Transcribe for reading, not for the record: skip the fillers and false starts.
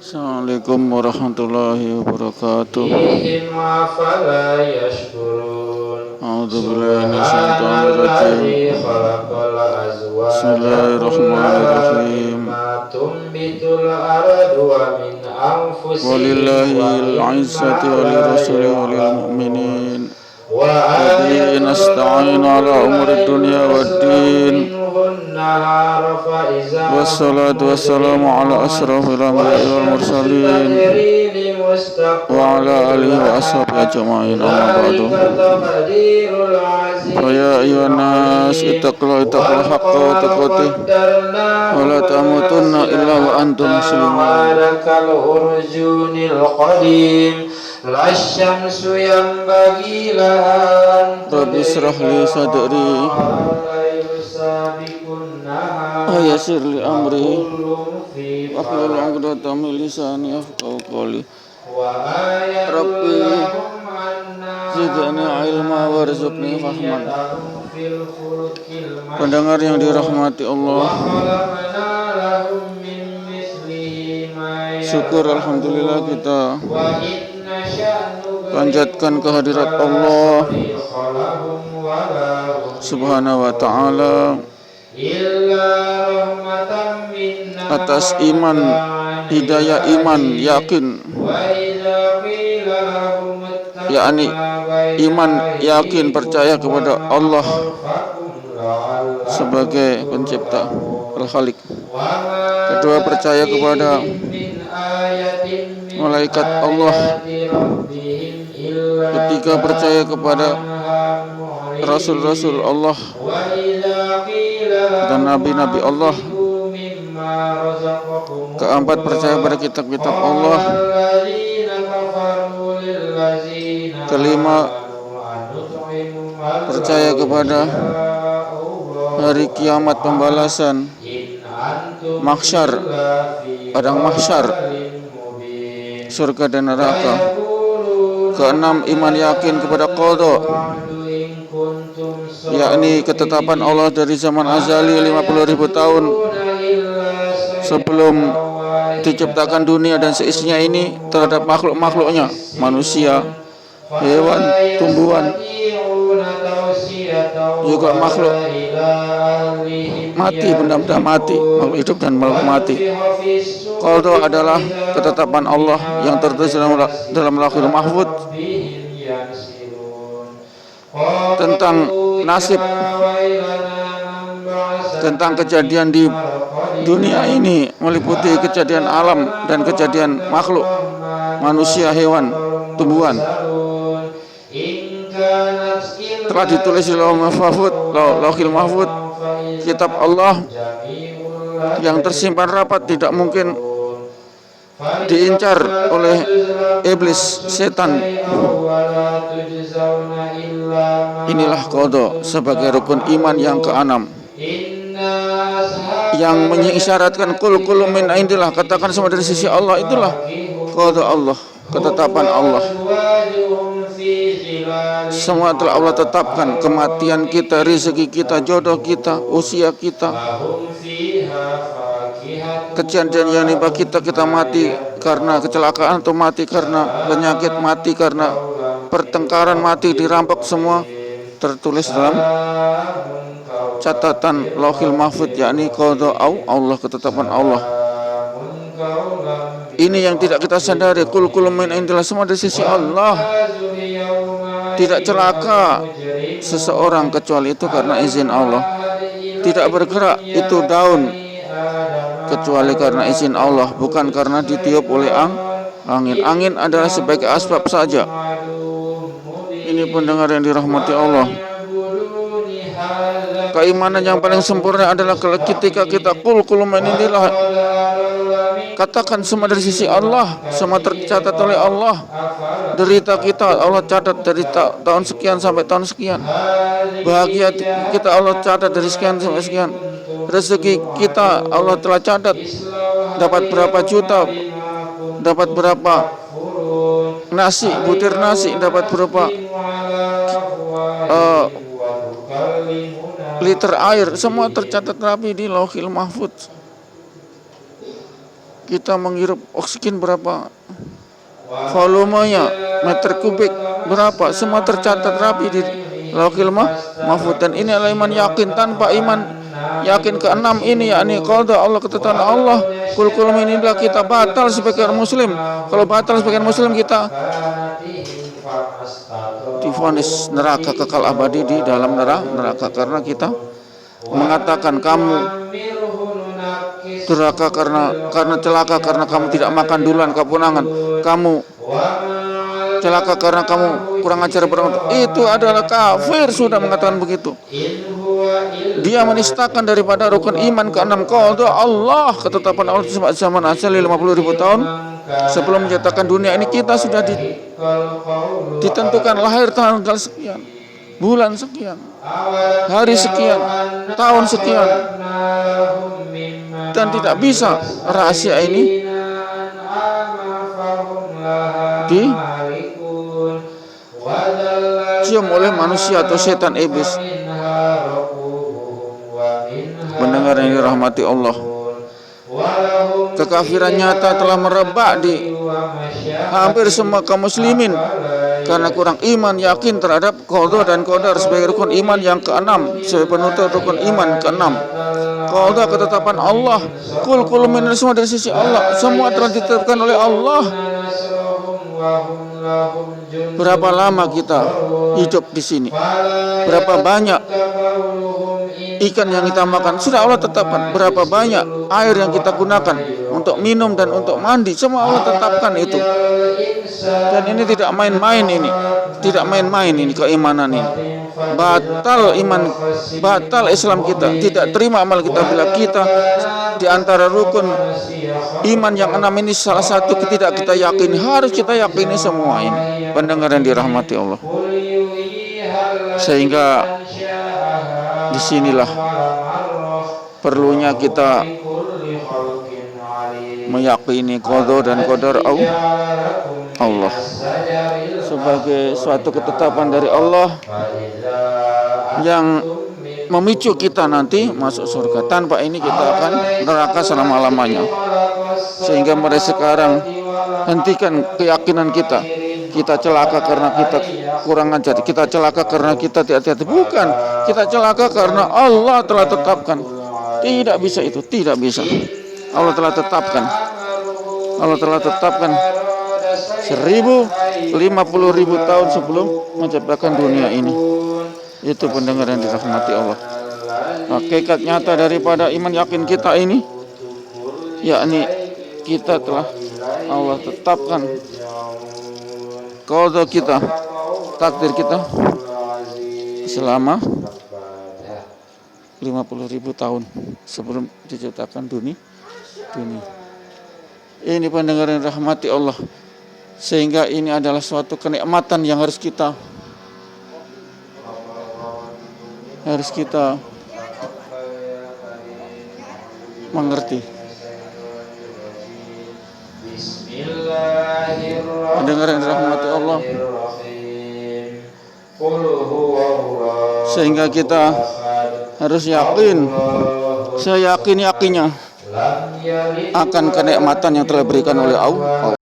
Assalamualaikum warahmatullahi wabarakatuh. فيهم أفلا يشكرون A'udzu billahi سبحان minasyaitonir rajim. الذي خلق الأزواج Bismillahirrahmanirrahim. مما تنبت الأرض ومن أنفسهم Walillahil ومما 'izzati wa لا lirasulihi wa lil يعلمون mu'minin. وآية Wabihi nasta'inu لهم ala umuri dunya الليل waddin. منه النهار فإذا Wassalatu wassalamu ala asrafil anbiya'i wal والشمس mursalin تجري لمستقر wa ala alihi wa لها ashabihi ajma'in, amma ba'du. ذلك تقدير العزيز Fa ya ayyuhan nas ittaqullaha haqqa tuqatih wa la tamutunna illa wa antum muslimun. كالأرجون القديم لا الشمس ينبغي لها أن Rabbi israh li sadri wa yassir li amri wahlul 'uqdatam min lisani yafqahu qawli. Rabbi zidni ilma warzuqni fahman. Pendengar yang dirahmati Allah, syukur alhamdulillah kita panjatkan kehadirat Allah Subhanahu wa ta'ala atas iman, hidayah iman, yakin, yakni iman, yakin, percaya kepada Allah sebagai pencipta, al-khaliq. Kedua, percaya kepada malaikat Allah. Ketiga, percaya kepada rasul-rasul Allah dan nabi-nabi Allah. Keempat, percaya pada kitab-kitab Allah. Kelima, percaya kepada hari kiamat, pembalasan, mahsyar, padang mahsyar, surga dan neraka. Keenam, iman yakin kepada qada, yakni ketetapan Allah dari zaman azali 50.000 tahun sebelum diciptakan dunia dan seisinya ini terhadap makhluk-makhluknya, manusia, hewan, tumbuhan, juga makhluk mati, benda-benda mati, makhluk hidup dan makhluk mati. Qada adalah ketetapan Allah yang tertulis dalam Lauhul Mahfuz tentang nasib, tentang kejadian di dunia ini, meliputi kejadian alam dan kejadian makhluk, manusia, hewan, tumbuhan. Telah ditulis di Lauhul Mahfuz, kitab Allah yang tersimpan rapat, tidak mungkin diincar oleh iblis, setan. Inilah qada sebagai rukun iman yang keenam, yang mengisyaratkan kul min indillah, katakan semua dari sisi Allah. Itulah qada Allah, ketetapan Allah. Semua telah Allah tetapkan, kematian kita, rezeki kita, jodoh kita, usia kita, kejadian yang menimpa kita, kita mati karena kecelakaan atau mati karena penyakit, mati karena pertengkaran, mati dirampok, semua tertulis dalam catatan Lauhul Mahfuz, yakni qada Allah, ketetapan Allah. Ini yang tidak kita sadari, kul min indillah, semua dari sisi Allah. Tidak celaka seseorang kecuali itu karena izin Allah. Tidak bergerak itu daun kecuali karena izin Allah, bukan karena ditiup oleh angin. Angin adalah sebagai asbab saja. Ini pendengar yang dirahmati Allah. Keimanan yang paling sempurna adalah ketika kita kul min indillah, katakan semua dari sisi Allah, semua tercatat oleh Allah. Derita kita Allah catat dari tahun sekian sampai tahun sekian. Bahagia kita Allah catat dari sekian sampai sekian. Rezeki kita Allah telah catat. Dapat berapa juta, dapat berapa nasi, butir nasi, dapat berapa liter air, semua tercatat rapi di Lauhul Mahfuz. Kita menghirup oksigen berapa volumenya, meter kubik berapa, semua tercatat rapi di Lauhil Mahfuz. Dan ini adalah iman yakin. Tanpa iman yakin keenam ini, yakni qada Allah, ketetapan Allah, kul inilah kita batal sebagai muslim. Kalau batal sebagai muslim, kita divonis neraka kekal abadi di dalam neraka, karena kita mengatakan kamu durhaka karena celaka karena kamu tidak makan duluan kepunangan, kamu celaka karena kamu kurang ajar itu adalah kafir. Sudah mengatakan begitu, dia menistakan daripada rukun iman ke-6 qada Allah, ketetapan Allah zaman asal 50.000 tahun sebelum menciptakan dunia ini. Kita sudah ditentukan lahir tanggal sekian, bulan sekian, hari sekian, tahun sekian, dan tidak bisa rahasia ini dicium oleh manusia atau setan iblis. Pendengar yang dirahmati Allah, kekafiran nyata telah merebak di hampir semua kaum muslimin karena kurang iman yakin terhadap qada dan qadar sebagai rukun iman yang ke-6, sebagai penutup rukun iman ke-6. Qada ketetapan Allah, kul minal, semua dari sisi Allah, semua telah ditetapkan oleh Allah. Berapa lama kita hidup di sini? Berapa banyak ikan yang kita makan? Sudah Allah tetapkan. Berapa banyak air yang kita gunakan untuk minum dan untuk mandi? Semua Allah tetapkan itu. Dan ini tidak main-main ini. Tidak main-main ini keimanan ini. Batal iman, batal Islam kita. Tidak terima amal kita bila kita di antara rukun iman yang 6 ini salah satu tidak kita yakini. Harus kita yakini semua ini. Pendengar yang dirahmati Allah. Sehingga disinilah perlunya kita meyakini qada dan qadar Allah sebagai suatu ketetapan dari Allah yang memicu kita nanti masuk surga. Tanpa ini kita akan neraka selama-lamanya. Sehingga mulai sekarang hentikan keyakinan kita. Kita celaka karena kita kurang ajar, kita celaka karena kita tidak hati-hati. Bukan, kita celaka karena Allah telah tetapkan. Tidak bisa itu, tidak bisa. Allah telah tetapkan. Allah telah tetapkan 50.000 tahun sebelum menciptakan dunia ini. Itu pendengar yang dirahmati Allah. Hakikat nyata daripada iman yakin kita ini, yakni kita telah Allah tetapkan qada kita, takdir kita selama 50.000 tahun sebelum diciptakan dunia. Ini pendengar yang rahmati Allah. Sehingga ini adalah suatu kenikmatan yang harus kita mengerti. Pendengar yang dirahmati Allah, sehingga kita harus yakin, saya yakinnya akan kenikmatan yang telah diberikan oleh Allah.